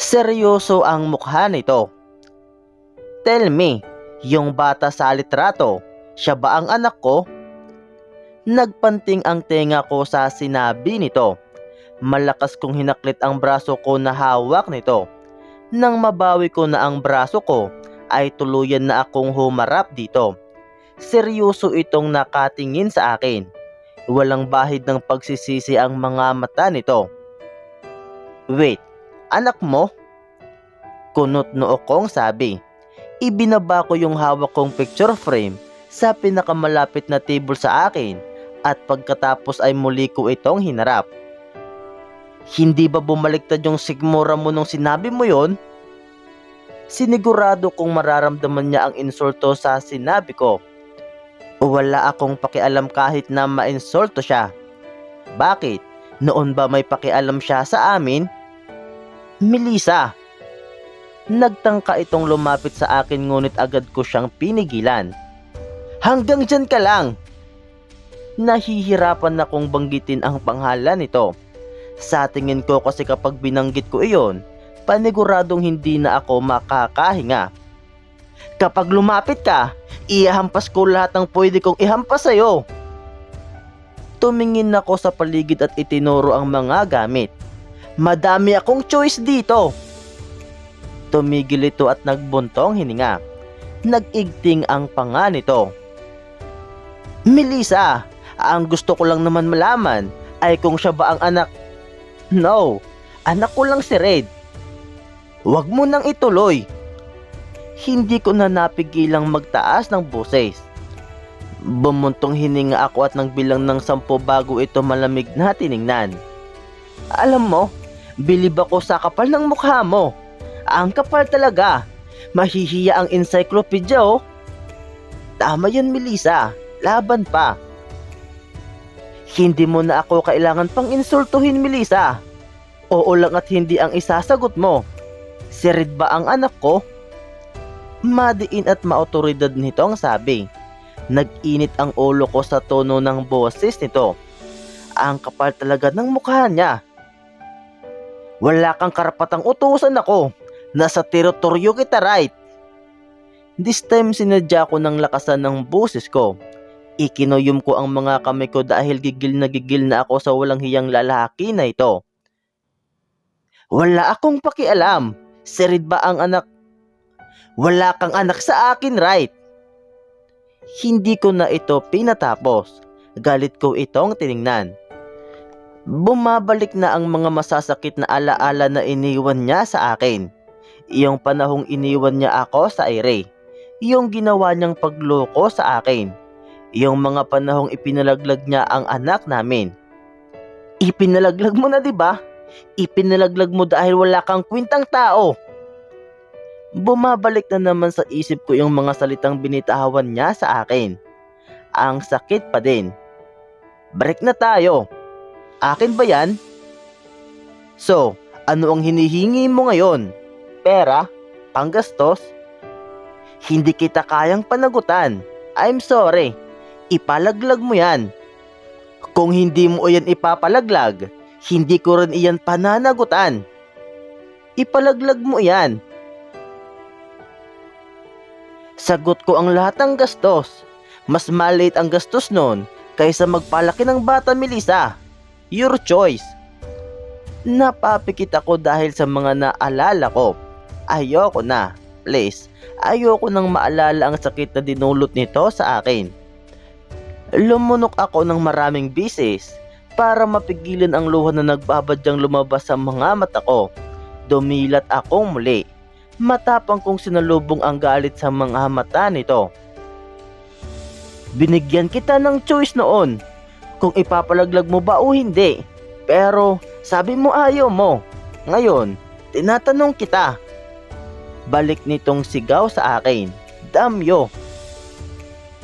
Seryoso ang mukha nito. Tell me, yung bata sa litrato, siya ba ang anak ko? Nagpanting ang tenga ko sa sinabi nito. Malakas kong hinaklit ang braso ko na hawak nito. Nang mabawi ko na ang braso ko, ay tuluyan na akong humarap dito. Seryoso itong nakatingin sa akin. Walang bahid ng pagsisisi ang mga mata nito. Wait, anak mo? Kunot noo kong sabi. Ibinaba ko yung hawak kong picture frame sa pinakamalapit na table sa akin at pagkatapos ay muli ko itong hinarap. Hindi ba bumaliktad yung sigmura mo nung sinabi mo yon? Sinigurado kong mararamdaman niya ang insulto sa sinabi ko. Wala akong pakialam kahit na ma-insulto siya. Bakit? Noon ba may pakialam siya sa amin? Melissa! Nagtangka itong lumapit sa akin ngunit agad ko siyang pinigilan. Hanggang dyan ka lang! Nahihirapan na kong banggitin ang pangalan nito. Sa tingin ko kasi kapag binanggit ko iyon, paniguradong hindi na ako makakahinga. Kapag lumapit ka, ihampas ko lahat ng pwede kong ihampas sa'yo. Tumingin ako sa paligid at itinuro ang mga gamit. Madami akong choice dito. Tumigil ito at nagbuntong hininga. Nag-igting ang panga nito. Melissa, ang gusto ko lang naman malaman ay kung siya ba ang anak. No, anak ko lang si Red. Huwag mo nang ituloy. Hindi ko na napigilang magtaas ng boses. Bumuntong hininga ako at nang bilang ng 10 bago ito malamig na tiningnan. Alam mo, bilib ako sa kapal ng mukha mo. Ang kapal talaga. Mahihiya ang encyclopedia oh. Tama yan Melissa, laban pa. Hindi mo na ako kailangan pang insultuhin Melissa. Oo lang at hindi ang isasagot mo. Si Red ba ang anak ko? Madiin at maotoridad nito ang sabi. Nag-init ang ulo ko sa tono ng boses nito. Ang kapal talaga ng mukha niya. Wala kang karapatang utusan ako. Nasa teritoryo kita, right? This time sinadya ko ng lakasan ng boses ko. Ikinoyom ko ang mga kamay ko dahil gigil na ako sa walang hiyang lalaki na ito. Wala akong pakialam. Si Red ba ang anak? Wala kang anak sa akin, right? Hindi ko na ito pinatapos. Galit ko itong tiningnan. Bumabalik na ang mga masasakit na alaala na iniwan niya sa akin. Iyong panahong iniwan niya ako sa ere. Iyong ginawa niyang pagloko sa akin. Iyong mga panahong ipinalaglag niya ang anak namin. Ipinalaglag mo na, 'di ba? Ipinalaglag mo dahil wala kang kwintang tao. Bumabalik na naman sa isip ko yung mga salitang binitawan niya sa akin. Ang sakit pa din. Break na tayo. Akin ba yan? So, ano ang hinihingi mo ngayon? Pera? Panggastos? Hindi kita kayang panagutan. I'm sorry. Ipalaglag mo yan. Kung hindi mo yan ipapalaglag, hindi ko rin iyan pananagutan. Ipalaglag mo yan. Sagot ko ang lahat ng gastos. Mas maliit ang gastos nun kaysa magpalaki ng bata, Melissa. Your choice. Napapikit ako dahil sa mga naalala ko. Ayoko na. Please. Ayoko nang maalala ang sakit na dinulot nito sa akin. Lumunok ako ng maraming bisis para mapigilan ang luha na nagbabadyang lumabas sa mga mata ko. Dumilat akong muli. Matapang kong sinalubong ang galit sa mga mata nito. Binigyan kita ng choice noon kung ipapalaglag mo ba o hindi. Pero sabi mo ayaw mo. Ngayon, tinatanong kita. Balik nitong sigaw sa akin. Damyo.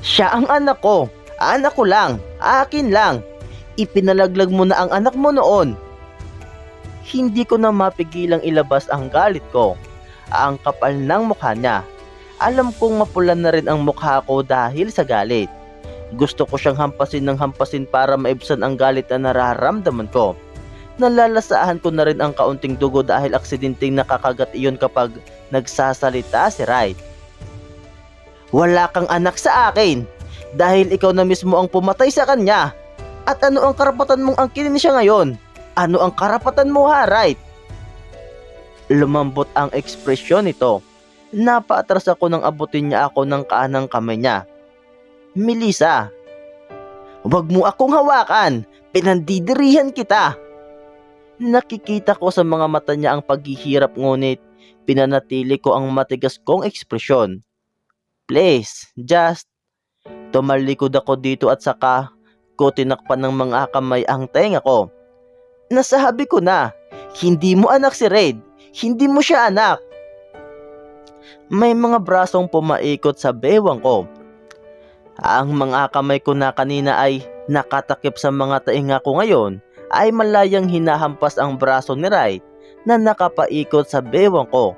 Siya ang anak ko. Anak ko lang. Akin lang. Ipinalaglag mo na ang anak mo noon. Hindi ko na mapigilang ilabas ang galit ko. Ang kapal ng mukha niya. Alam kong mapulan na rin ang mukha ko dahil sa galit. Gusto ko siyang hampasin ng hampasin para maibsan ang galit na nararamdaman ko. Nalalasahan ko na rin ang kaunting dugo dahil aksidenteng nakakagat iyon kapag nagsasalita si Wright. Wala kang anak sa akin dahil ikaw na mismo ang pumatay sa kanya. At ano ang karapatan mong angkinin siya ngayon? Ano ang karapatan mo, ha, Wright? Lumambot ang ekspresyon nito. Napaatras ako nang abutin niya ako ng kanang kamay niya. Melissa, wag mo akong hawakan. Pinandidirihan kita. Nakikita ko sa mga mata niya ang paghihirap, ngunit pinanatili ko ang matigas kong ekspresyon. Please, just... Tumalikod ako dito at saka ko tinakpan ng mga kamay ang tenga ko. Nasabi ko na, hindi mo anak si Red. Hindi mo siya anak. May mga brasong pumaikot sa bewang ko. Ang mga kamay ko na kanina ay nakatakip sa mga tainga ko ngayon ay malayang hinahampas ang braso ni Wright na nakapaikot sa bewang ko.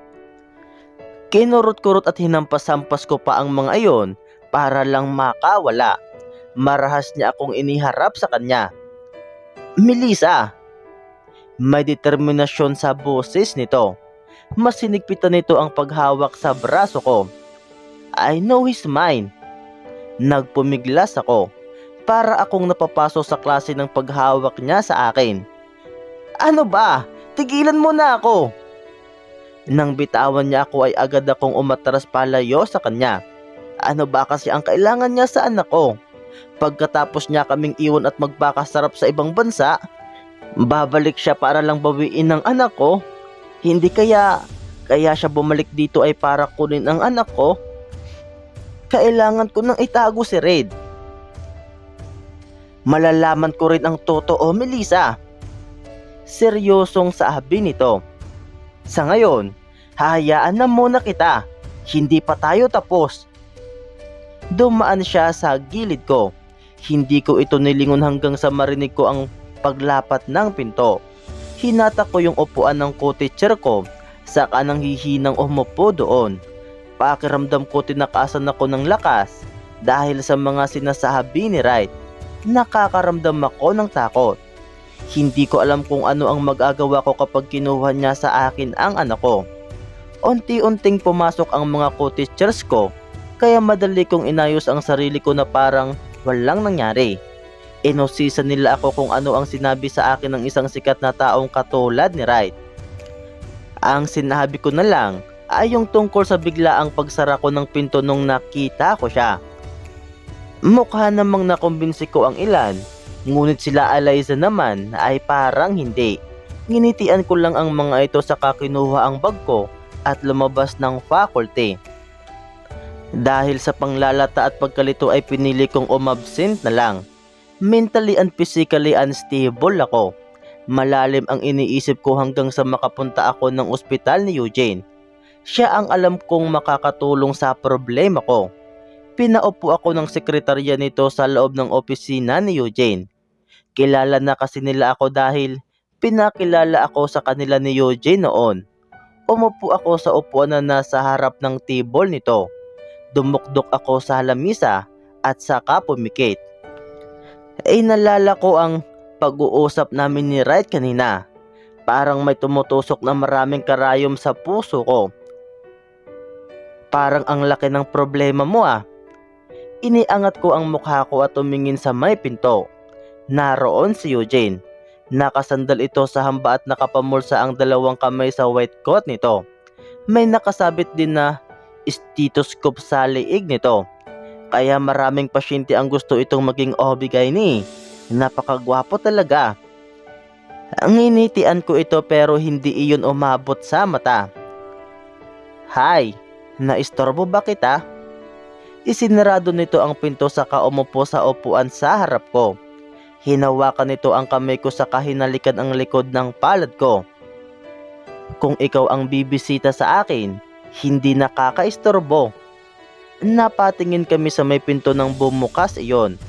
Kinurot-kurot at hinampas-hampas ko pa ang mga iyon para lang makawala. Marahas niya akong iniharap sa kanya. Melissa! May determinasyon sa boses nito. Mas sinigpitan nito ang paghawak sa braso ko. I know he's mine. Nagpumiglas ako. Para akong napapaso sa klase ng paghawak niya sa akin. Ano ba? Tigilan mo na ako! Nang bitawan niya ako ay agad akong umatras palayo sa kanya. Ano ba kasi ang kailangan niya sa anak ko? Pagkatapos niya kaming iwan at magpakasarap sa ibang bansa, babalik siya para lang bawiin ng anak ko? Hindi kaya siya bumalik dito ay para kunin ang anak ko? Kailangan ko nang itago si Red. Malalaman ko rin ang totoo, Melissa. Seryosong sabi nito. Sa ngayon, hahayaan na muna kita. Hindi pa tayo tapos. Dumaan siya sa gilid ko. Hindi ko ito nilingon hanggang sa marinig ko ang paglapat ng pinto. Hinata ko yung upuan ng co-teacher ko, saka nang hihinang umupo doon. Pakiramdam ko tinakasan ako ng lakas dahil sa mga sinasabi ni Wright. Nakakaramdam ako ng takot. Hindi ko alam kung ano ang magagawa ko kapag kinuha niya sa akin ang anak ko. Unti-unting pumasok ang mga co-teachers ko, kaya madali kong inayos ang sarili ko na parang walang nangyari. Inusisa nila ako kung ano ang sinabi sa akin ng isang sikat na taong katulad ni Wright. Ang sinabi ko na lang ay yung tungkol sa biglaang pagsara ko ng pinto nung nakita ko siya. Mukha namang nakumbinsi ko ang ilan, ngunit sila Eliza naman ay parang hindi. Nginitian ko lang ang mga ito saka kinuha ang bag ko at lumabas ng faculty. Dahil sa panglalata at pagkalito ay pinili kong umabsent na lang. Mentally and physically unstable ako. Malalim ang iniisip ko hanggang sa makapunta ako ng ospital ni Eugene. Siya ang alam kong makakatulong sa problema ko. Pinaupo ako ng sekretarya nito sa loob ng opisina ni Eugene. Kilala na kasi nila ako dahil pinakilala ako sa kanila ni Eugene noon. Umupo ako sa upuan na nasa harap ng table nito. Dumukdok ako sa lamisa at saka pumikit. Nalala ko ang pag-uusap namin ni Wright kanina. Parang may tumutusok na maraming karayom sa puso ko. Parang ang laki ng problema mo ah. Iniangat ko ang mukha ko at tumingin sa may pinto. Naroon si Eugene. Nakasandal ito sa hamba at nakapamulsa ang dalawang kamay sa white coat nito. May nakasabit din na stethoscope sa liig nito. Kaya maraming pasyente ang gusto itong maging OB-GYN. Napakagwapo talaga. Nginitian ko ito pero hindi iyon umabot sa mata. Hi, naistorbo ba kita? Isinarado nito ang pinto saka umupo sa upuan sa harap ko. Hinawakan nito ang kamay ko saka hinalikan ang likod ng palad ko. Kung ikaw ang bibisita sa akin, hindi nakakaistorbo. Napatingin kami sa may pinto nang bumukas iyon.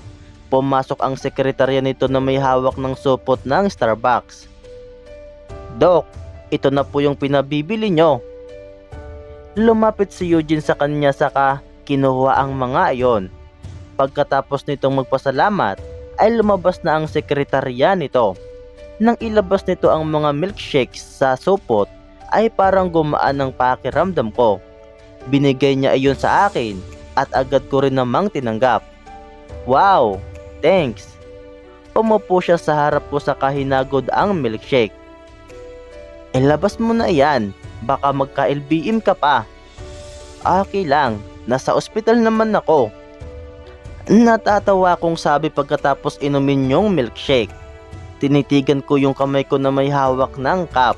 Pumasok ang sekretarya nito na may hawak ng supot ng Starbucks. Dok, ito na po yung pinabibili nyo. Lumapit si Eugene sa kanya saka kinuha ang mga iyon. Pagkatapos nitong magpasalamat, ay lumabas na ang sekretarya nito. Nang ilabas nito ang mga milkshakes sa supot, ay parang gumaan ang pakiramdam ko. Binigay niya iyon sa akin at agad ko rin namang tinanggap. Wow! Thanks! Umupo siya sa harap ko sa kahinagod ang milkshake. Ilabas mo na yan, baka magka-LBM ka pa. Okay lang, nasa ospital naman ako. Natatawa kong sabi pagkatapos inumin yung milkshake. Tinitigan ko yung kamay ko na may hawak ng cup.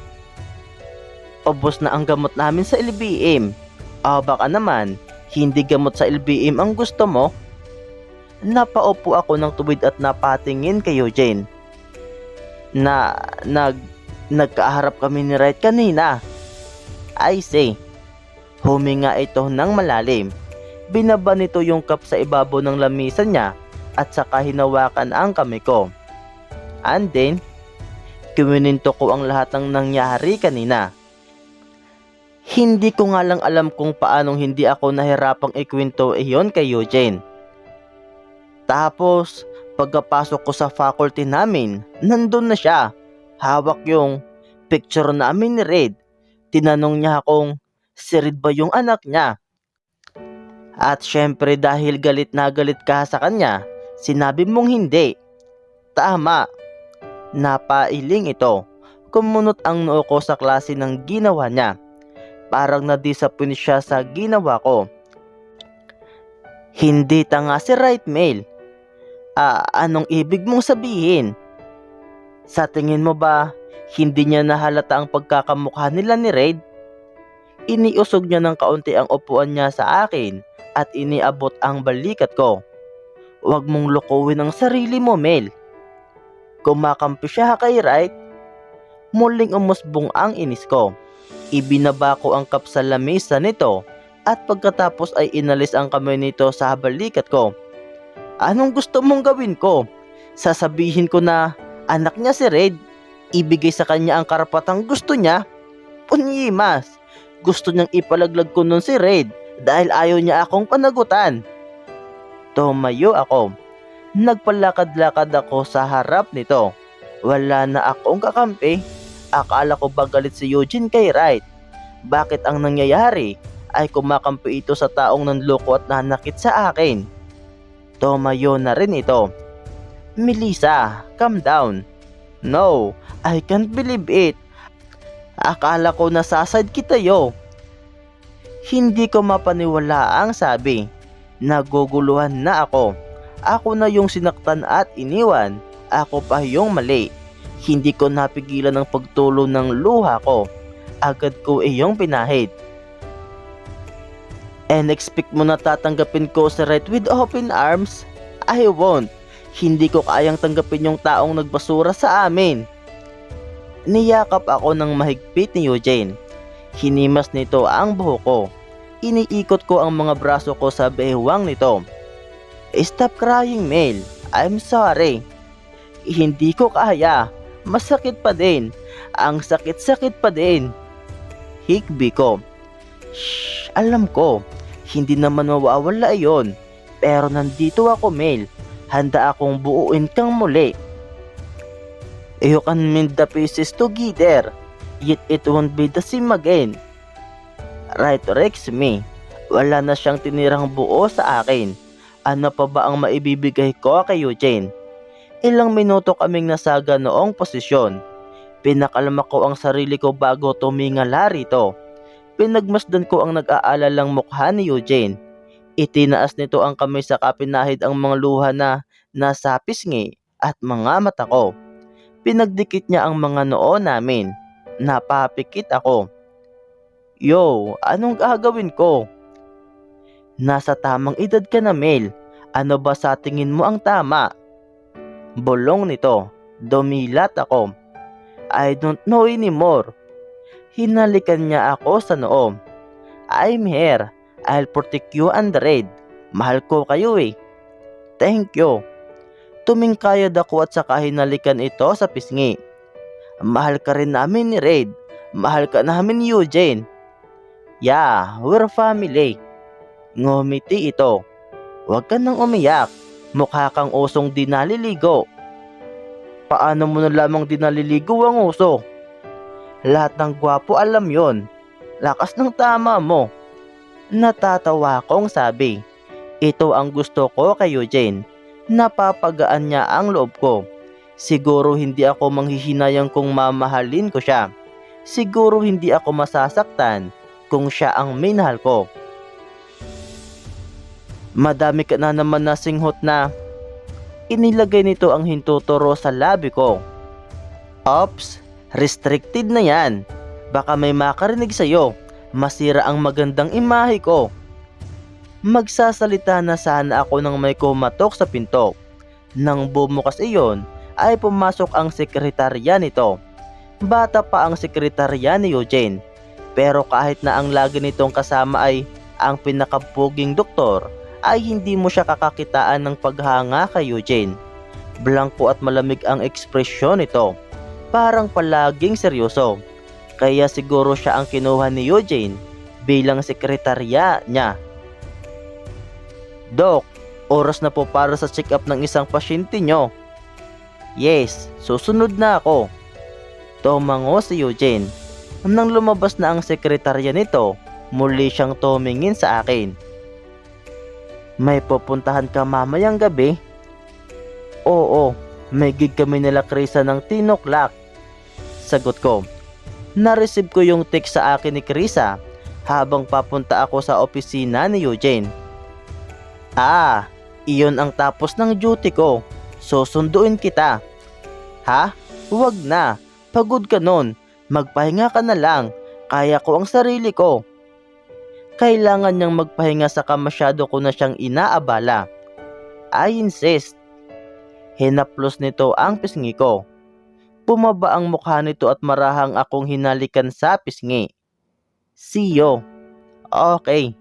Ubos na ang gamot namin sa LBM. O baka naman, hindi gamot sa LBM ang gusto mo? Napaupo ako ng tuwid at napatingin kay Eugene. Nagkaharap kami ni Wright kanina. I see. Huminga ito ng malalim. Binaba nito yung cup sa ibabaw ng lamisa niya at saka hinawakan ang kamay ko. And then, kinuwento ko ang lahat ng nangyari kanina. Hindi ko nga lang alam kung paanong hindi ako nahirapang ikwento iyon kay Eugene. Tapos, pagkapasok ko sa faculty namin, nandun na siya. Hawak yung picture namin ni Red. Tinanong niya akong, si Red ba yung anak niya? At syempre dahil galit na galit ka sa kanya, sinabi mong hindi. Tama. Napailing ito. Kumunot ang noo ko sa klase ng ginawa niya. Parang na-disappoint siya sa ginawa ko. Hindi tanga si Right Mail. Anong ibig mong sabihin? Sa tingin mo ba, hindi niya nahalata ang pagkakamukha nila ni Red? Iniusog niya ng kaunti ang upuan niya sa akin at iniabot ang balikat ko. Huwag mong lokohin ang sarili mo, Mel. Kumakampi siya kay Wright. Muling umusbong ang inis ko. Ibinaba ko ang cup sa lamesa nito at pagkatapos ay inalis ang kamay nito sa balikat ko. Anong gusto mong gawin ko? Sasabihin ko na anak niya si Red, ibigay sa kanya ang karapatang gusto niya? Punyimas, gusto niyang ipalaglag ko nun si Red dahil ayaw niya akong panagutan. Tumayo ako. Nagpalakad-lakad ako sa harap nito. Wala na akong kakampi. Akala ko ba galit si Eugene kay Wright? Bakit ang nangyayari ay kumakampi ito sa taong nanloko at nanakit sa akin? Tumayo na rin ito. Melissa, calm down. No, I can't believe it. Akala ko nasasad kita yo. Hindi ko mapaniwala ang sabi. Naguguluhan na ako. Ako na yung sinaktan at iniwan. Ako pa yung mali. Hindi ko napigilan ang pagtulo ng luha ko. Agad ko iyong pinahid. And expect mo na tatanggapin ko si Wright with open arms? I won't. Hindi ko kayang tanggapin yung taong nagbasura sa amin. Niyakap ako ng mahigpit ni Eugene. Hinimas nito ang buhok ko. Iniikot ko ang mga braso ko sa bewang nito. Stop crying, Mel. I'm sorry. Hindi ko kaya. Masakit pa din. Ang sakit-sakit pa din. Higbi ko. Shh, alam ko. Hindi naman mawawala iyon. Pero nandito ako, Mel. Handa akong buuin kang muli. You can mend the pieces together. Yet it won't be the same again. Right, Rex me. Wala na siyang tinirang buo sa akin. Ano pa ba ang maibibigay ko kay Eugene? Ilang minuto kaming nasaga noong posisyon. Pinakalma ko ang sarili ko bago tumingala rito. Pinagmasdan ko ang nag-aalalang mukha ni Eugene. Itinaas nito ang kamay sa kapinahid ang mga luha na nasa pisngi at mga mata ko. Pinagdikit niya ang mga noo namin. Napapikit ako. Yo, anong gagawin ko? Nasa tamang edad ka na, Mel. Ano ba sa tingin mo ang tama? Bulong nito. Dumilat ako. I don't know anymore. Hinalikan niya ako sa noo. I'm here. I'll protect you and Red. Mahal ko kayo eh. Thank you. Tumingkayad ako at saka hinalikan ito sa pisngi. Mahal ka rin namin ni Red. Mahal ka namin ni Eugene. Yeah, we're family. Ngumiti ito. Huwag ka nang umiyak. Mukha kang usong di naliligo. Paano mo na lamang di naliligo ang uso? Lahat ng gwapo alam yon. Lakas ng tama mo. Natatawa kong sabi. Ito ang gusto ko kay Eugene. Napapagaan niya ang loob ko. Siguro hindi ako manghihinayang kung mamahalin ko siya. Siguro hindi ako masasaktan kung siya ang minahal ko. Madami ka na naman na singhot na. Inilagay nito ang hintuturo sa labi ko. Ops, restricted na yan. Baka may makarinig sa'yo. Masira ang magandang imahe ko. Magsasalita na sana ako nang may kumatok sa pinto. Nang bumukas iyon, ay pumasok ang sekretarya nito. Bata pa ang sekretarya ni Eugene. Pero kahit na ang lagi nitong kasama ay ang pinakapuging doktor, ay hindi mo siya kakakitaan ng paghanga kay Eugene. Blanco at malamig ang ekspresyon nito. Parang palaging seryoso. Kaya siguro siya ang kinuha ni Eugene bilang sekretarya niya. Dok, oras na po para sa check-up ng isang pasyente nyo. Yes, susunod na ako. Tumango si Eugene. Nang lumabas na ang sekretarya nito, muli siyang tumingin sa akin. May pupuntahan ka mamayang gabi? Oo, may gig kami nila Krisa ng 10 o'clock. Sagot ko. Na-receive ko yung text sa akin ni Krisa habang papunta ako sa opisina ni Eugene. Ah, iyon ang tapos ng duty ko. Susunduin kita. Ha? Huwag na. Pagod ka nun. Magpahinga ka na lang. Kaya ko ang sarili ko. Kailangan niyang magpahinga saka masyado ko na siyang inaabala. I insist. Hinaplos nito ang pisngi ko. Pumaba ang mukha nito at marahang akong hinalikan sa pisngi. See you. Okay.